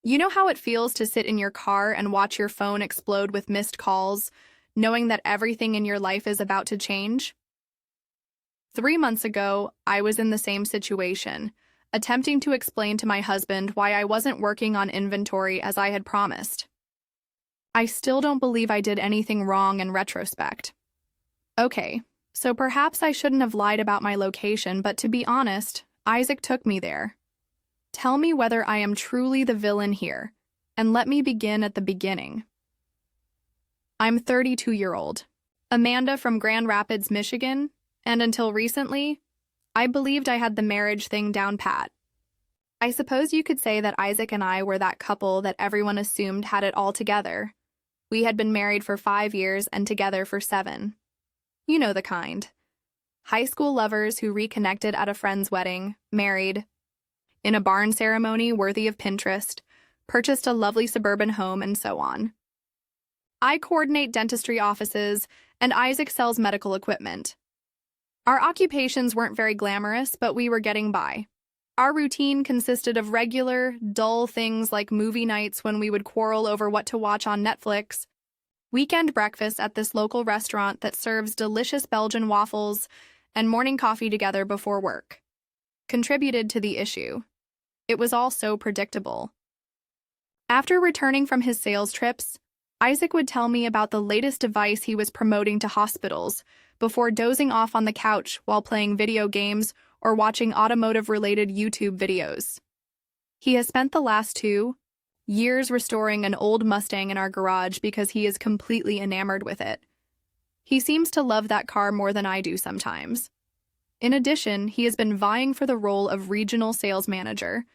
You know how it feels to sit in your car and watch your phone explode with missed calls, knowing that everything in your life is about to change? 3 months ago, I was in the same situation, attempting to explain to my husband why I wasn't working on inventory as I had promised. I still don't believe I did anything wrong in retrospect. Okay, so perhaps I shouldn't have lied about my location, but to be honest, Isaac took me there. Tell me whether I am truly the villain here, and let me begin at the beginning. I'm 32-year-old, Amanda from Grand Rapids, Michigan, and until recently, I believed I had the marriage thing down pat. I suppose you could say that Isaac and I were that couple that everyone assumed had it all together. We had been married for 5 years and together for 7. You know the kind. High school lovers who reconnected at a friend's wedding, married, in a barn ceremony worthy of Pinterest, purchased a lovely suburban home, and so on. I coordinate dentistry offices, and Isaac sells medical equipment. Our occupations weren't very glamorous, but we were getting by. Our routine consisted of regular, dull things like movie nights when we would quarrel over what to watch on Netflix, weekend breakfasts at this local restaurant that serves delicious Belgian waffles, and morning coffee together before work. Contributed to the issue. It was all so predictable. After returning from his sales trips, Isaac would tell me about the latest device he was promoting to hospitals before dozing off on the couch while playing video games or watching automotive-related YouTube videos. He has spent the last 2 years restoring an old Mustang in our garage because he is completely enamored with it. He seems to love that car more than I do sometimes. In addition, he has been vying for the role of regional sales manager.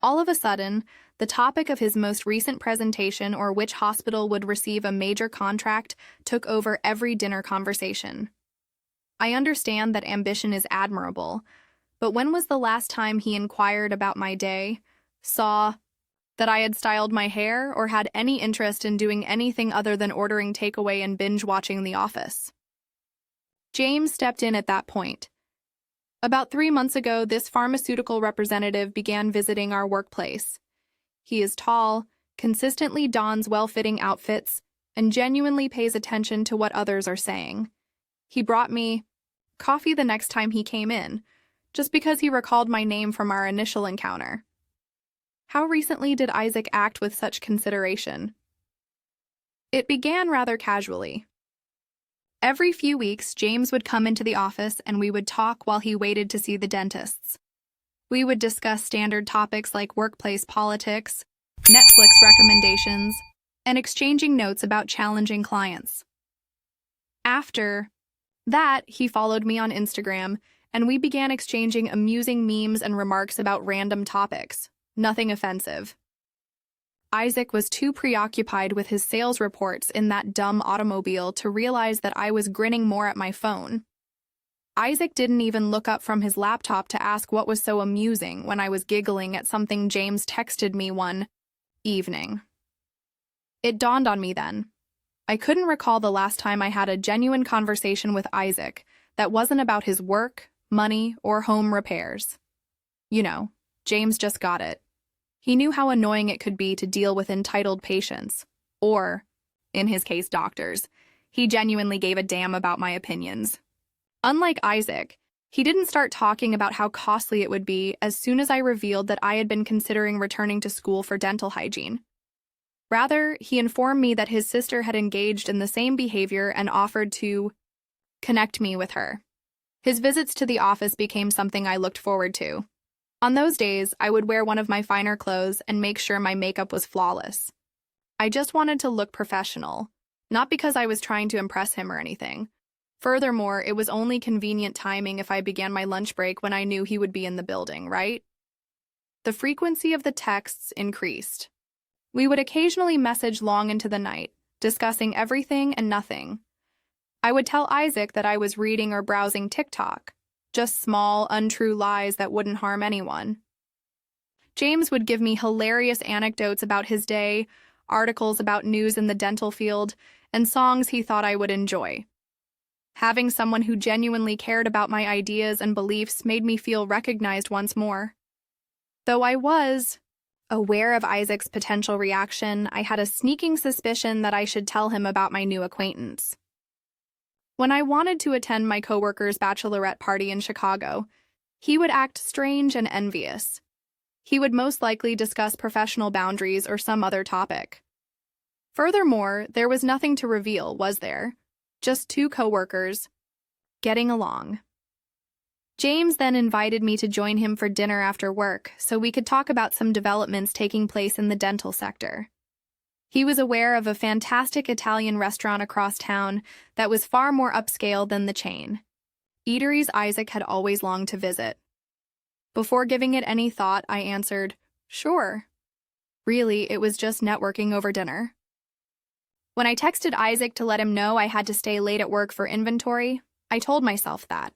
All of a sudden, the topic of his most recent presentation or which hospital would receive a major contract took over every dinner conversation. I understand that ambition is admirable, but when was the last time he inquired about my day, saw that I had styled my hair, or had any interest in doing anything other than ordering takeaway and binge-watching The Office? James stepped in at that point. About 3 months ago, this pharmaceutical representative began visiting our workplace. He is tall, consistently dons well-fitting outfits, and genuinely pays attention to what others are saying. He brought me coffee the next time he came in, just because he recalled my name from our initial encounter. How recently did Isaac act with such consideration? It began rather casually. Every few weeks, James would come into the office and we would talk while he waited to see the dentists. We would discuss standard topics like workplace politics, Netflix recommendations, and exchanging notes about challenging clients. After that, he followed me on Instagram, and we began exchanging amusing memes and remarks about random topics. Nothing offensive. Isaac was too preoccupied with his sales reports in that dumb automobile to realize that I was grinning more at my phone. Isaac didn't even look up from his laptop to ask what was so amusing when I was giggling at something James texted me one evening. It dawned on me then. I couldn't recall the last time I had a genuine conversation with Isaac that wasn't about his work, money, or home repairs. You know, James just got it. He knew how annoying it could be to deal with entitled patients, or, in his case, doctors. He genuinely gave a damn about my opinions. Unlike Isaac, he didn't start talking about how costly it would be as soon as I revealed that I had been considering returning to school for dental hygiene. Rather, he informed me that his sister had engaged in the same behavior and offered to connect me with her. His visits to the office became something I looked forward to. On those days, I would wear one of my finer clothes and make sure my makeup was flawless. I just wanted to look professional, not because I was trying to impress him or anything. Furthermore, it was only convenient timing if I began my lunch break when I knew he would be in the building, right? The frequency of the texts increased. We would occasionally message long into the night, discussing everything and nothing. I would tell Isaac that I was reading or browsing TikTok, just small, untrue lies that wouldn't harm anyone. James would give me hilarious anecdotes about his day, articles about news in the dental field, and songs he thought I would enjoy. Having someone who genuinely cared about my ideas and beliefs made me feel recognized once more. Though I was, Aware of Isaac's potential reaction, I had a sneaking suspicion that I should tell him about my new acquaintance. When I wanted to attend my coworker's bachelorette party in Chicago, he would act strange and envious. He would most likely discuss professional boundaries or some other topic. Furthermore, there was nothing to reveal, was there? Just two coworkers getting along. James then invited me to join him for dinner after work so we could talk about some developments taking place in the dental sector. He was aware of a fantastic Italian restaurant across town that was far more upscale than the chain. Eateries Isaac had always longed to visit. Before giving it any thought, I answered, "Sure." Really, it was just networking over dinner. When I texted Isaac to let him know I had to stay late at work for inventory, I told myself that.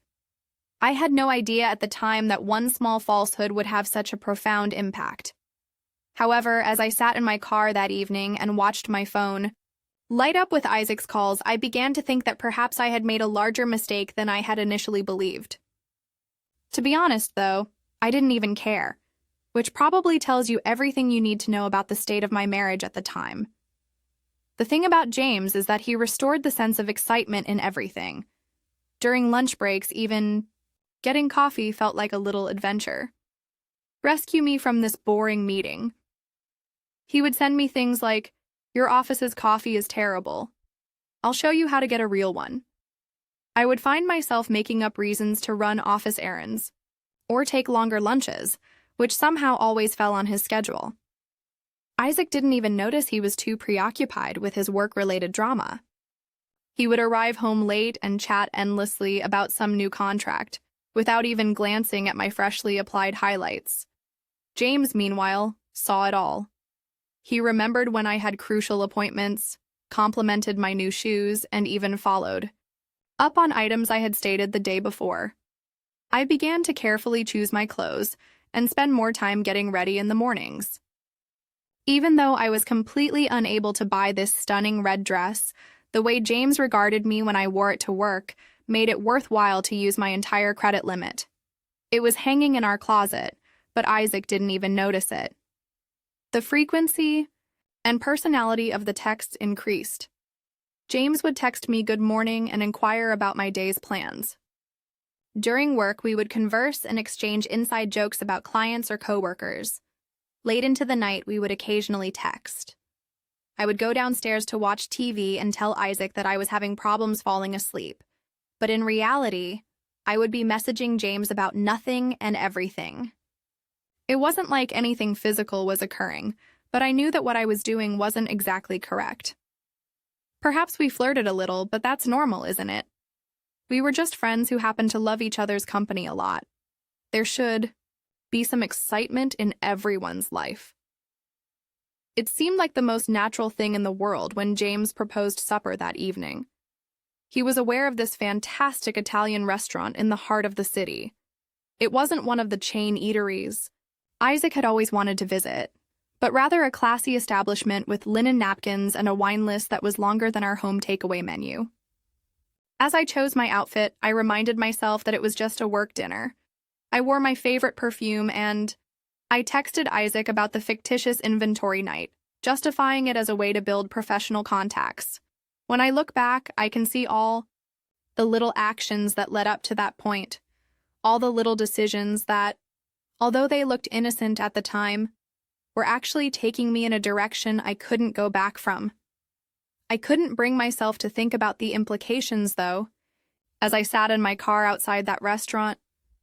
I had no idea at the time that one small falsehood would have such a profound impact. However, as I sat in my car that evening and watched my phone light up with Isaac's calls, I began to think that perhaps I had made a larger mistake than I had initially believed. To be honest, though, I didn't even care, which probably tells you everything you need to know about the state of my marriage at the time. The thing about James is that he restored the sense of excitement in everything. During lunch breaks, even getting coffee felt like a little adventure. Rescue me from this boring meeting. He would send me things like, "Your office's coffee is terrible. I'll show you how to get a real one." I would find myself making up reasons to run office errands or take longer lunches, which somehow always fell on his schedule. Isaac didn't even notice he was too preoccupied with his work-related drama. He would arrive home late and chat endlessly about some new contract, without even glancing at my freshly applied highlights. James, meanwhile, saw it all. He remembered when I had crucial appointments, complimented my new shoes, and even followed up on items I had stated the day before. I began to carefully choose my clothes and spend more time getting ready in the mornings. Even though I was completely unable to buy this stunning red dress, the way James regarded me when I wore it to work made it worthwhile to use my entire credit limit. It was hanging in our closet, but Isaac didn't even notice it. The frequency and personality of the texts increased. James would text me good morning and inquire about my day's plans. During work, we would converse and exchange inside jokes about clients or coworkers. Late into the night, we would occasionally text. I would go downstairs to watch TV and tell Isaac that I was having problems falling asleep. But in reality, I would be messaging James about nothing and everything. It wasn't like anything physical was occurring, but I knew that what I was doing wasn't exactly correct. Perhaps we flirted a little, but that's normal, isn't it? We were just friends who happened to love each other's company a lot. There should be some excitement in everyone's life. It seemed like the most natural thing in the world when James proposed supper that evening. He was aware of this fantastic Italian restaurant in the heart of the city. It wasn't one of the chain eateries Isaac had always wanted to visit, but rather a classy establishment with linen napkins and a wine list that was longer than our home takeaway menu. As I chose my outfit, I reminded myself that it was just a work dinner. I wore my favorite perfume and I texted Isaac about the fictitious inventory night, justifying it as a way to build professional contacts. When I look back, I can see all the little actions that led up to that point, all the little decisions that, although they looked innocent at the time, were actually taking me in a direction I couldn't go back from. I couldn't bring myself to think about the implications, though, as I sat in my car outside that restaurant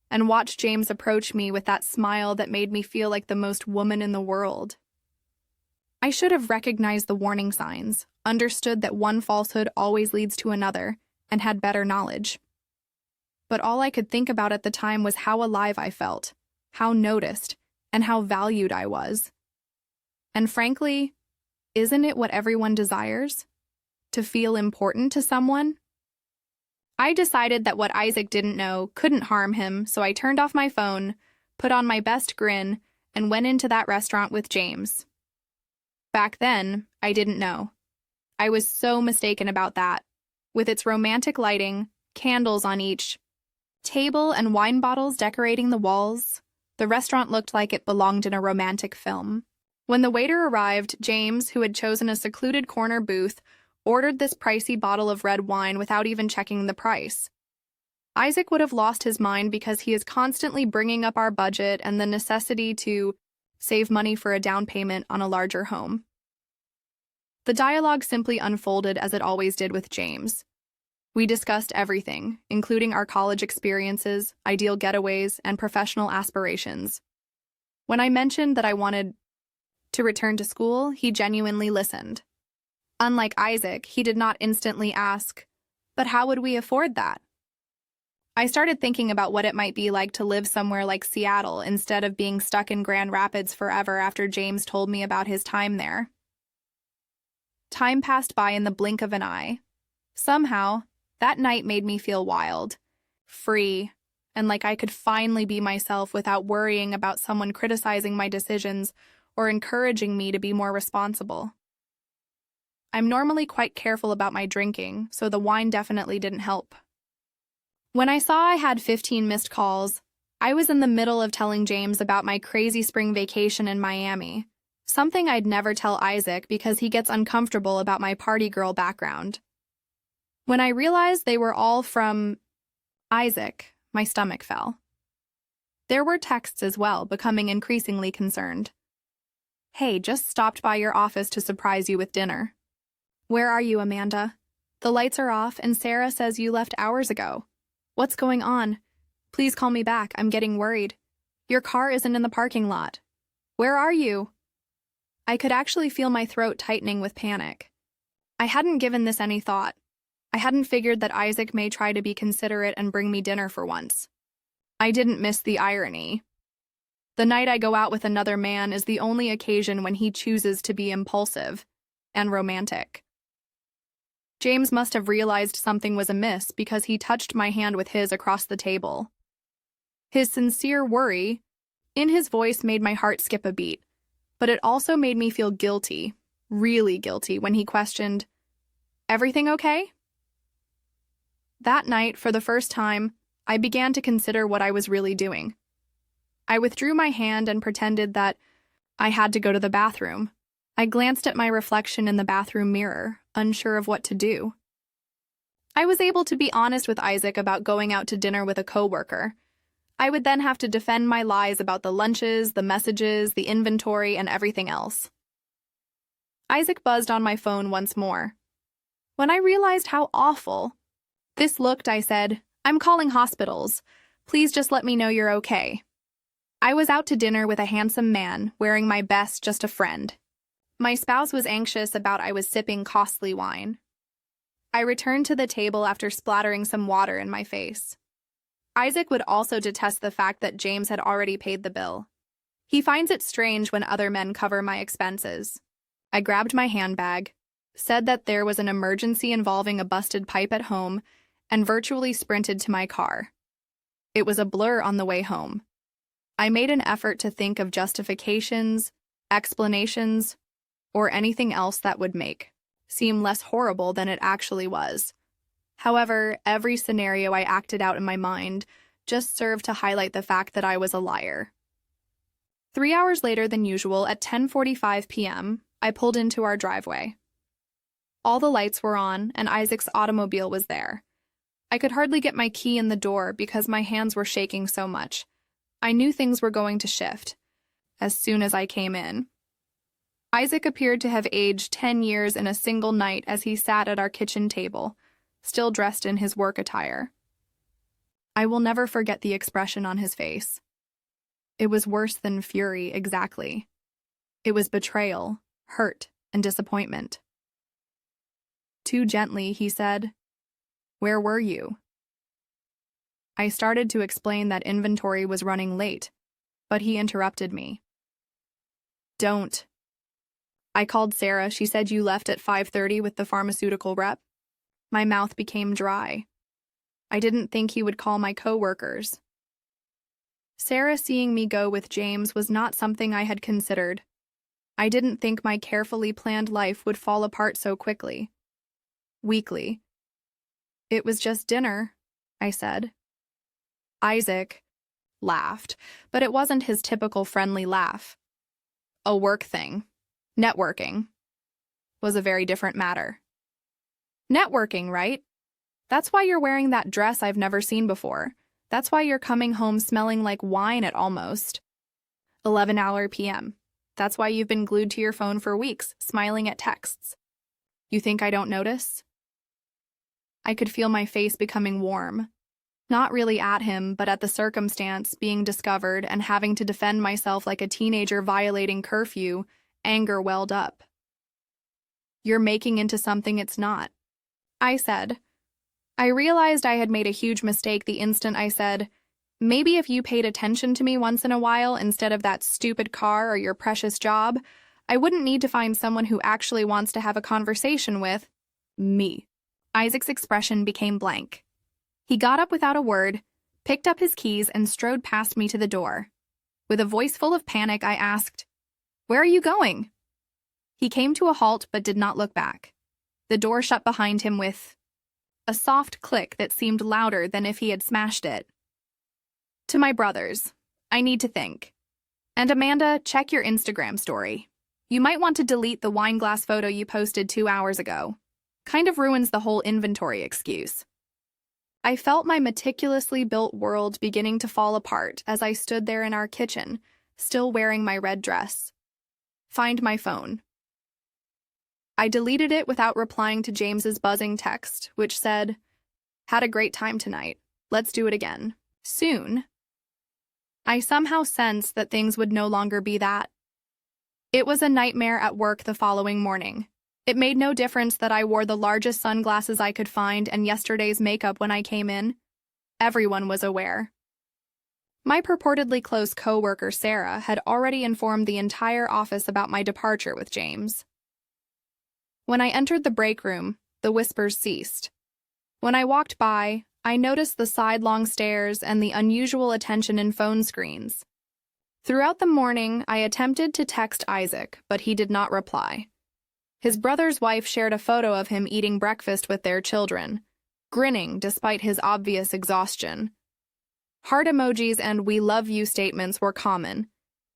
and watched James approach me with that smile that made me feel like the most woman in the world. I should have recognized the warning signs, understood that one falsehood always leads to another, and had better knowledge. But all I could think about at the time was how alive I felt, how noticed, and how valued I was. And frankly, isn't it what everyone desires? To feel important to someone? I decided that what Isaac didn't know couldn't harm him, so I turned off my phone, put on my best grin, and went into that restaurant with James. Back then, I didn't know. I was so mistaken about that. With its romantic lighting, candles on each table, and wine bottles decorating the walls, the restaurant looked like it belonged in a romantic film. When the waiter arrived, James, who had chosen a secluded corner booth, ordered this pricey bottle of red wine without even checking the price. Isaac would have lost his mind because he is constantly bringing up our budget and the necessity to save money for a down payment on a larger home. The dialogue simply unfolded as it always did with James. We discussed everything, including our college experiences, ideal getaways, and professional aspirations. When I mentioned that I wanted to return to school, he genuinely listened. Unlike Isaac, he did not instantly ask, "But how would we afford that?" I started thinking about what it might be like to live somewhere like Seattle instead of being stuck in Grand Rapids forever after James told me about his time there. Time passed by in the blink of an eye. Somehow, that night made me feel wild, free, and like I could finally be myself without worrying about someone criticizing my decisions or encouraging me to be more responsible. I'm normally quite careful about my drinking, so the wine definitely didn't help. When I saw I had 15 missed calls, I was in the middle of telling James about my crazy spring vacation in Miami, something I'd never tell Isaac because he gets uncomfortable about my party girl background. When I realized they were all from Isaac, my stomach fell. There were texts as well, becoming increasingly concerned. "Hey, just stopped by your office to surprise you with dinner. Where are you, Amanda? The lights are off and Sarah says you left hours ago. What's going on? Please call me back, I'm getting worried. Your car isn't in the parking lot. Where are you?" I could actually feel my throat tightening with panic. I hadn't given this any thought. I hadn't figured that Isaac may try to be considerate and bring me dinner for once. I didn't miss the irony. The night I go out with another man is the only occasion when he chooses to be impulsive and romantic. James must have realized something was amiss because he touched my hand with his across the table. His sincere worry in his voice made my heart skip a beat, but it also made me feel guilty, really guilty, when he questioned, "Everything okay?" That night, for the first time, I began to consider what I was really doing. I withdrew my hand and pretended that I had to go to the bathroom. I glanced at my reflection in the bathroom mirror, unsure of what to do. I was able to be honest with Isaac about going out to dinner with a coworker. I would then have to defend my lies about the lunches, the messages, the inventory, and everything else. Isaac buzzed on my phone once more. When I realized how awful this looked, I said, "I'm calling hospitals. Please just let me know you're okay." I was out to dinner with a handsome man, wearing my best, just a friend. My spouse was anxious about I was sipping costly wine. I returned to the table after splattering some water in my face. Isaac would also detest the fact that James had already paid the bill. He finds it strange when other men cover my expenses. I grabbed my handbag, said that there was an emergency involving a busted pipe at home, and virtually sprinted to my car. It was a blur on the way home. I made an effort to think of justifications, explanations, or anything else that would make seem less horrible than it actually was. However, every scenario I acted out in my mind just served to highlight the fact that I was a liar. 3 hours later than usual, at 10:45 p.m., I pulled into our driveway. All the lights were on, and Isaac's automobile was there. I could hardly get my key in the door because my hands were shaking so much. I knew things were going to shift as soon as I came in. Isaac appeared to have aged 10 years in a single night as he sat at our kitchen table, still dressed in his work attire. I will never forget the expression on his face. It was worse than fury, exactly. It was betrayal, hurt, and disappointment. Too gently, he said, "Where were you?" I started to explain that inventory was running late, but he interrupted me. "Don't." I called Sarah. She said you left at 5:30 with the pharmaceutical rep. My mouth became dry. I didn't think he would call my coworkers. Sarah seeing me go with James was not something I had considered. I didn't think my carefully planned life would fall apart so quickly. Weakly. "It was just dinner," I said. Isaac laughed, but it wasn't his typical friendly laugh. a work thing. Networking was a very different matter. Networking, right? That's why you're wearing that dress I've never seen before. That's why you're coming home smelling like wine at almost 11 p.m. That's why you've been glued to your phone for weeks, smiling at texts. You think I don't notice? I could feel my face becoming warm. Not really at him, but at the circumstance, being discovered and having to defend myself like a teenager violating curfew, anger welled up. You're making into something it's not, I said. I realized I had made a huge mistake the instant I said, maybe if you paid attention to me once in a while instead of that stupid car or your precious job, I wouldn't need to find someone who actually wants to have a conversation with me. Isaac's expression became blank. He got up without a word, picked up his keys, and strode past me to the door. With a voice full of panic, I asked, "Where are you going?" He came to a halt but did not look back. The door shut behind him with a soft click that seemed louder than if he had smashed it. To my brothers, I need to think. And Amanda, check your Instagram story. You might want to delete the wine glass photo you posted 2 hours ago. Kind of ruins the whole inventory excuse. I felt my meticulously built world beginning to fall apart as I stood there in our kitchen, still wearing my red dress. Find my phone. I deleted it without replying to James's buzzing text, which said, "Had a great time tonight. Let's do it again. Soon." I somehow sensed that things would no longer be that. It was a nightmare at work the following morning. It made no difference that I wore the largest sunglasses I could find and yesterday's makeup when I came in. Everyone was aware. My purportedly close co-worker, Sarah, had already informed the entire office about my departure with James. When I entered the break room, the whispers ceased. When I walked by, I noticed the sidelong stares and the unusual attention in phone screens. Throughout the morning, I attempted to text Isaac, but he did not reply. His brother's wife shared a photo of him eating breakfast with their children, grinning despite his obvious exhaustion. Heart emojis and "we love you" statements were common.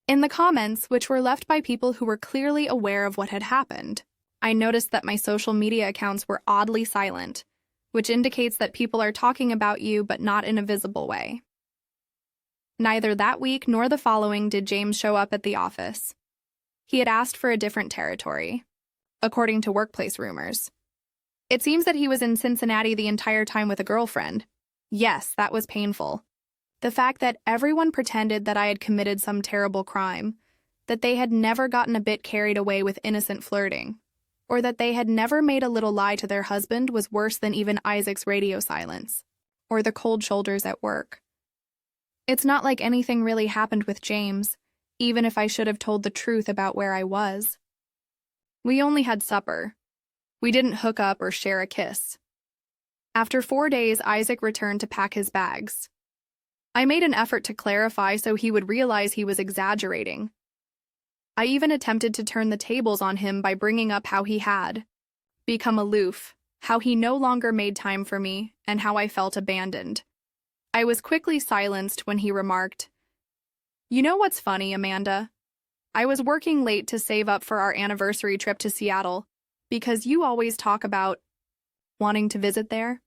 In the comments, which were left by people who were clearly aware of what had happened, I noticed that my social media accounts were oddly silent, which indicates that people are talking about you but not in a visible way. Neither that week nor the following did James show up at the office. He had asked for a different territory, according to workplace rumors. It seems that he was in Cincinnati the entire time with a girlfriend. Yes, that was painful. The fact that everyone pretended that I had committed some terrible crime, that they had never gotten a bit carried away with innocent flirting, or that they had never made a little lie to their husband was worse than even Isaac's radio silence, or the cold shoulders at work. It's not like anything really happened with James, even if I should have told the truth about where I was. We only had supper. We didn't hook up or share a kiss. After 4 days, Isaac returned to pack his bags. I made an effort to clarify so he would realize he was exaggerating. I even attempted to turn the tables on him by bringing up how he had become aloof, how he no longer made time for me, and how I felt abandoned. I was quickly silenced when he remarked, "You know what's funny, Amanda? I was working late to save up for our anniversary trip to Seattle because you always talk about wanting to visit there."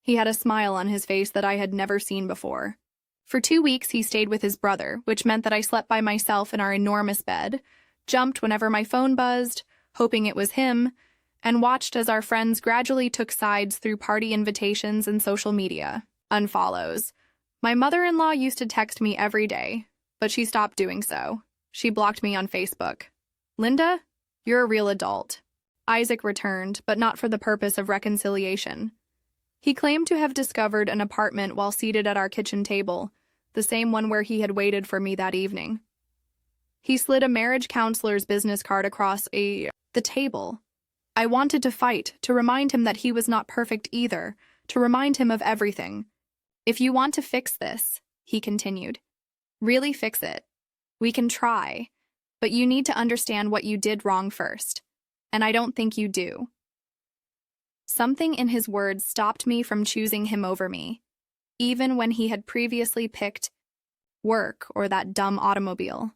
He had a smile on his face that I had never seen before. For 2 weeks, he stayed with his brother, which meant that I slept by myself in our enormous bed, jumped whenever my phone buzzed, hoping it was him, and watched as our friends gradually took sides through party invitations and social media unfollows. My mother-in-law used to text me every day, but she stopped doing so. She blocked me on Facebook. "Linda, you're a real adult." Isaac returned, but not for the purpose of reconciliation. He claimed to have discovered an apartment while seated at our kitchen table, the same one where he had waited for me that evening. He slid a marriage counselor's business card across the table. I wanted to fight, to remind him that he was not perfect either, to remind him of everything. "If you want to fix this," he continued, "really fix it. We can try, but you need to understand what you did wrong first, and I don't think you do." Something in his words stopped me from choosing him over me, even when he had previously picked work or that dumb automobile.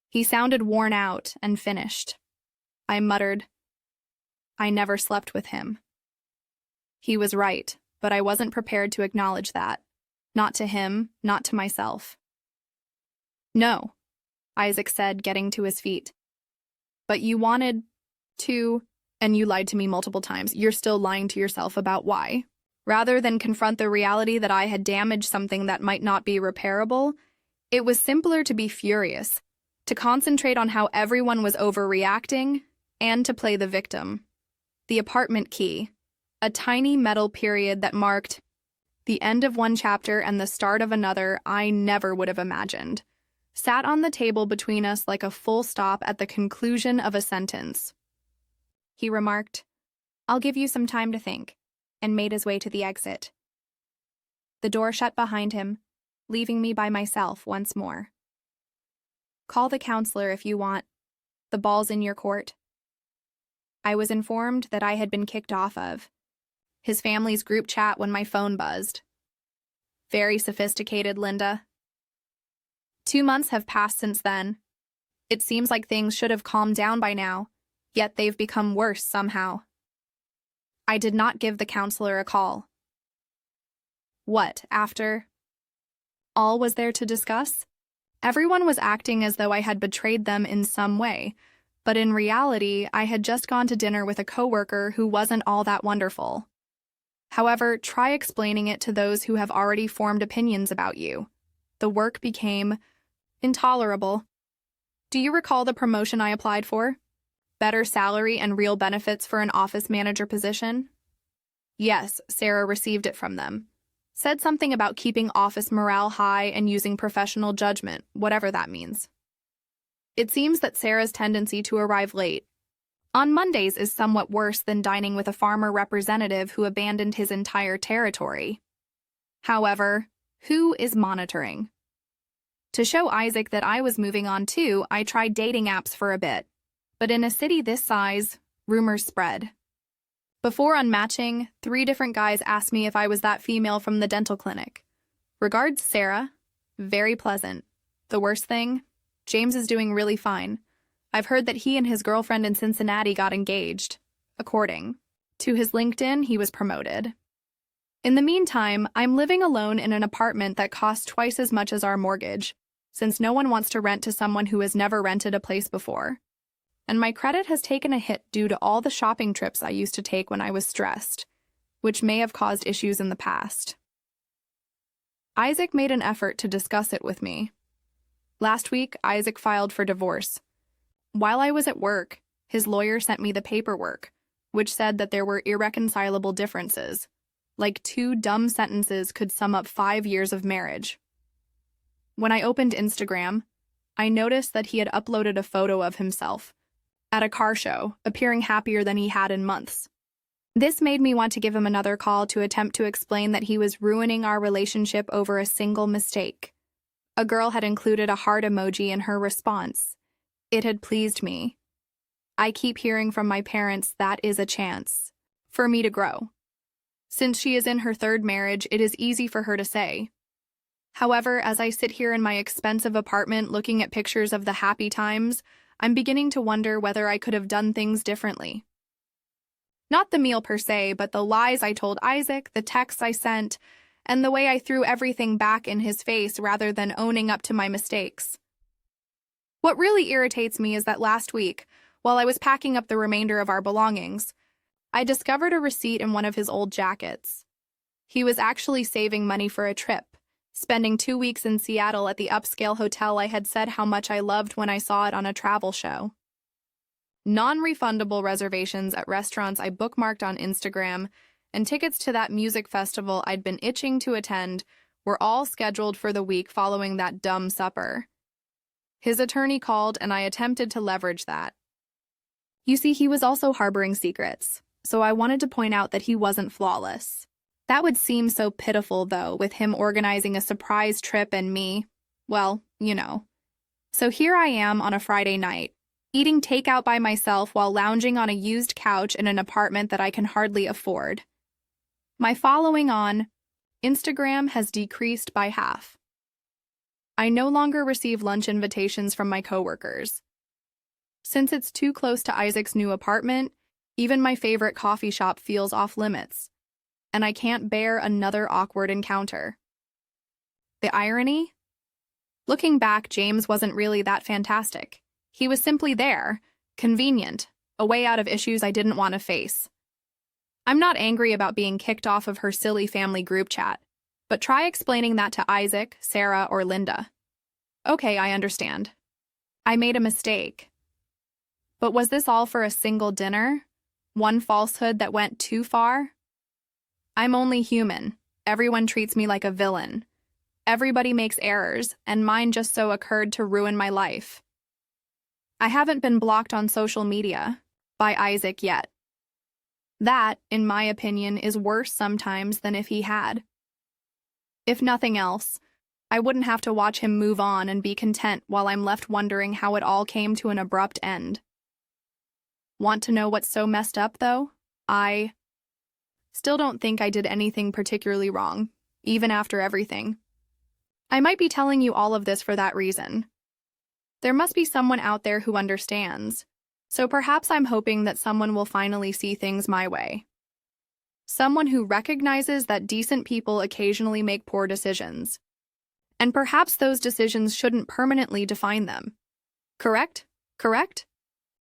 He sounded worn out and finished. I muttered, I never slept with him. He was right, but I wasn't prepared to acknowledge that. Not to him, not to myself. No, Isaac said, getting to his feet. But you wanted to, and you lied to me multiple times. You're still lying to yourself about why. Rather than confront the reality that I had damaged something that might not be repairable, it was simpler to be furious, to concentrate on how everyone was overreacting, and to play the victim. The apartment key, a tiny metal period that marked the end of one chapter and the start of another I never would have imagined, sat on the table between us like a full stop at the conclusion of a sentence. He remarked, I'll give you some time to think, and made his way to the exit. The door shut behind him, leaving me by myself once more. Call the counselor if you want. The ball's in your court. I was informed that I had been kicked off of his family's group chat when my phone buzzed. Very sophisticated, Linda. 2 months have passed since then. It seems like things should have calmed down by now, yet they've become worse somehow. I did not give the counselor a call. What, after all was there to discuss? Everyone was acting as though I had betrayed them in some way, but in reality, I had just gone to dinner with a coworker who wasn't all that wonderful. However, try explaining it to those who have already formed opinions about you. The work became intolerable. Do you recall the promotion I applied for? Better salary and real benefits for an office manager position? Yes, Sarah received it from them. Said something about keeping office morale high and using professional judgment, whatever that means. It seems that Sarah's tendency to arrive late on Mondays is somewhat worse than dining with a farmer representative who abandoned his entire territory. However, who is monitoring? To show Isaac that I was moving on too, I tried dating apps for a bit. But in a city this size, rumors spread. Before unmatching, 3 different guys asked me if I was that female from the dental clinic. Regards, Sarah. Very pleasant. The worst thing? James is doing really fine. I've heard that he and his girlfriend in Cincinnati got engaged. According to his LinkedIn, he was promoted. In the meantime, I'm living alone in an apartment that costs twice as much as our mortgage, since no one wants to rent to someone who has never rented a place before. And my credit has taken a hit due to all the shopping trips I used to take when I was stressed, which may have caused issues in the past. Isaac made an effort to discuss it with me. Last week, Isaac filed for divorce. While I was at work, his lawyer sent me the paperwork, which said that there were irreconcilable differences. Like 2 dumb sentences could sum up 5 years of marriage. When I opened Instagram, I noticed that he had uploaded a photo of himself at a car show, appearing happier than he had in months. This made me want to give him another call to attempt to explain that he was ruining our relationship over a single mistake. A girl had included a heart emoji in her response. It had pleased me. I keep hearing from my parents that is a chance for me to grow. Since she is in her 3rd marriage, it is easy for her to say. However, as I sit here in my expensive apartment looking at pictures of the happy times, I'm beginning to wonder whether I could have done things differently. Not the meal per se, but the lies I told Isaac, the texts I sent, and the way I threw everything back in his face rather than owning up to my mistakes. What really irritates me is that last week, while I was packing up the remainder of our belongings, I discovered a receipt in one of his old jackets. He was actually saving money for a trip, spending 2 weeks in Seattle at the upscale hotel I had said how much I loved when I saw it on a travel show. Non-refundable reservations at restaurants I bookmarked on Instagram and tickets to that music festival I'd been itching to attend were all scheduled for the week following that dumb supper. His attorney called and I attempted to leverage that. You see, he was also harboring secrets, so I wanted to point out that he wasn't flawless. That would seem so pitiful, though, with him organizing a surprise trip and me, well, you know. So here I am on a Friday night, eating takeout by myself while lounging on a used couch in an apartment that I can hardly afford. My following on Instagram has decreased by half. I no longer receive lunch invitations from my coworkers. Since it's too close to Isaac's new apartment, even my favorite coffee shop feels off limits, and I can't bear another awkward encounter. The irony? Looking back, James wasn't really that fantastic. He was simply there, convenient, a way out of issues I didn't want to face. I'm not angry about being kicked off of her silly family group chat, but try explaining that to Isaac, Sarah, or Linda. Okay, I understand. I made a mistake. But was this all for a single dinner? One falsehood that went too far? I'm only human. Everyone treats me like a villain. Everybody makes errors, and mine just so occurred to ruin my life. I haven't been blocked on social media by Isaac yet. That, in my opinion, is worse sometimes than if he had. If nothing else, I wouldn't have to watch him move on and be content while I'm left wondering how it all came to an abrupt end. Want to know what's so messed up, though? I still don't think I did anything particularly wrong, even after everything. I might be telling you all of this for that reason. There must be someone out there who understands, so perhaps I'm hoping that someone will finally see things my way. Someone who recognizes that decent people occasionally make poor decisions. And perhaps those decisions shouldn't permanently define them. Correct? Correct?